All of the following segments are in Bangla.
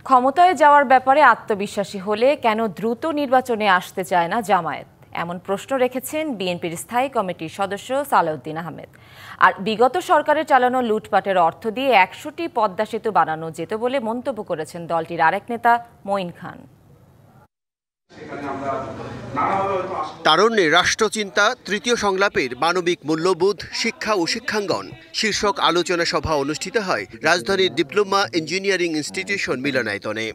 ক্ষমতায় যাওয়ার ব্যাপারে আত্মবিশ্বাসী হলে কেন দ্রুত নির্বাচনে আসতে চায় না জামায়াত, এমন প্রশ্ন রেখেছেন বিএনপির স্থায়ী কমিটির সদস্য সালাউদ্দিন আহমেদ। আর বিগত সরকারের চালানো লুটপাটের অর্থ দিয়ে ১০০টি পদ্মা সেতু বানানো যেত বলে মন্তব্য করেছেন দলটির আরেক নেতা মঈন খান। তারুণ্যে রাষ্ট্রচিন্তা, তৃতীয় সংলাপের মানবিক মূল্যবোধ, শিক্ষা ও শিক্ষাঙ্গন শীর্ষক আলোচনা সভা অনুষ্ঠিত হয় রাজধানীর ডিপ্লোমা ইঞ্জিনিয়ারিং ইনস্টিটিউশন মিলনায়তনে।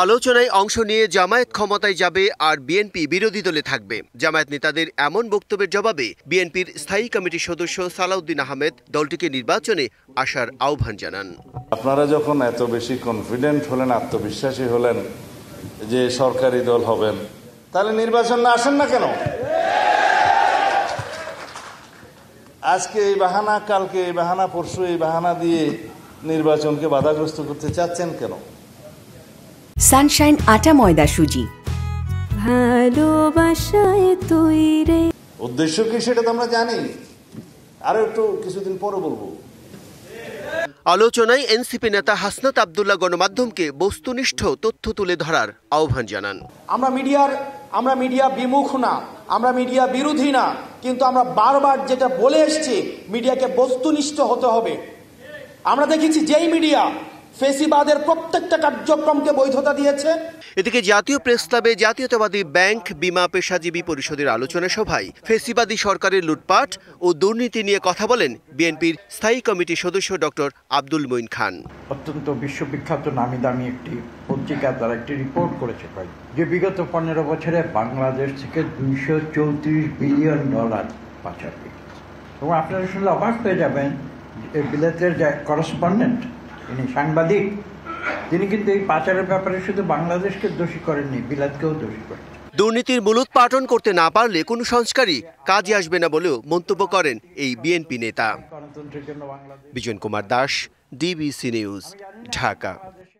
আলোচনায় অংশ নিয়ে জামায়াত ক্ষমতায় যাবে আর বিএনপি বিরোধী দলে থাকবে। জামায়াত নেতাদের এমন বক্তব্যের জবাবে বিএনপির স্থায়ী কমিটির সদস্য সালাউদ্দিন আহমেদ দলটিকে নির্বাচনে আসার আহ্বান জানান। আপনারা যখন এত বেশি কনফিডেন্ট হলেন, আত্মবিশ্বাসী হলেন যে সরকারি দল হবেন, তাহলে নির্বাচন না আসেন না কেন? আজকে এই বাহানা, কালকে এই বাহানা, পরশু এই বাহানা দিয়ে নির্বাচনকে বাধাগ্রস্ত করতে চাচ্ছেন কেন? সানশাইন আটা ময়দা সুজি, ভালোবাসায় তৈরি। উদ্দেশ্য কি সেটা তো আমরা জানি, আরো একটু কিছুদিন পরে বলবো। আলোচনায় এনসিপি নেতা হাসনাত আব্দুল্লাহ গণমাধ্যমকে বস্তুনিষ্ঠ তথ্য তুলে ধরার আহ্বান জানান। আমরা মিডিয়া বিমুখ না, আমরা মিডিয়া বিরোধী না, কিন্তু আমরা বারবার যেটা বলে এসেছি, মিডিয়াকে বস্তুনিষ্ঠ হতে হবে। আমরা দেখেছি যেই মিডিয়া ফেসিবাদের প্রত্যেকটা কার্যক্রমকে বৈধতা দিয়েছে। এদিকে জাতীয় প্রেস ক্লাবে জাতীয়তাবাদী ব্যাংক বিমা পেশাজীবী পরিষদের আলোচনা সভায় ফেসিবাদী সরকারের লুটপাট ও দুর্নীতি নিয়ে কথা বলেন বিএনপির স্থায়ী কমিটির সদস্য ডক্টর আব্দুল মঈন খান। অত্যন্ত বিশ্ববিখ্যাত নামি দামি একটি পত্রিকা তারা একটি রিপোর্ট করেছে যে বিগত 15 বছরে বাংলাদেশ থেকে $234 বিলিয়ন পাচার হয়েছে। এবং আপনারা শুনলে অবাক হয়ে যাবেন, বিলেতের যে করেসপন্ডেন্ট, তিনি সাংবাদিক, তিনি কিন্তু এই পাচারের ব্যাপারে শুধু বাংলাদেশকে দোষী করেননি, বিলাতকেও দোষী করেন। দুর্নীতির মূলোৎপাটন করতে না পারলে কোনো সংস্কারই কাজে আসবে না বলেও মন্তব্য করেন এই বিএনপি নেতা। Bijan Kumar Das, DBC news, Dhaka.